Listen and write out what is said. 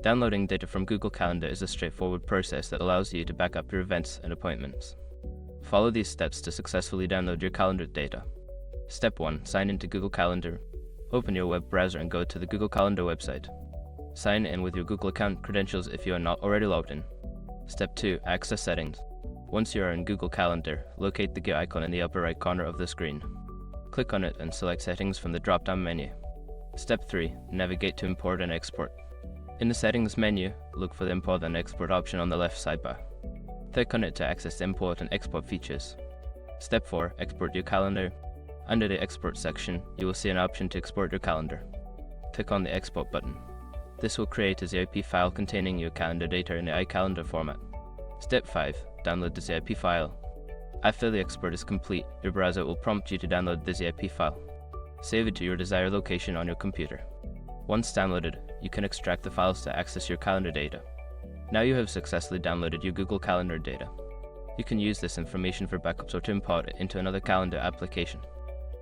Downloading data from Google Calendar is a straightforward process that allows you to back up your events and appointments. Follow these steps to successfully download your calendar data. Step 1. Sign into Google Calendar. Open your web browser and go to the Google Calendar website. Sign in with your Google account credentials if you are not already logged in. Step 2. Access settings. Once you are in Google Calendar, locate the gear icon in the upper right corner of the screen. Click on it and select Settings from the drop-down menu. Step 3. Navigate to Import and Export. In the Settings menu, look for the Import and Export option on the left sidebar. Click on it to access the import and export features. Step 4. Export your calendar. Under the Export section, you will see an option to export your calendar. Click on the Export button. This will create a ZIP file containing your calendar data in the iCalendar format. Step 5. Download the ZIP file. After the export is complete, your browser will prompt you to download the ZIP file. Save it to your desired location on your computer. Once downloaded, you can extract the files to access your calendar data. Now you have successfully downloaded your Google Calendar data. You can use this information for backups or to import it into another calendar application.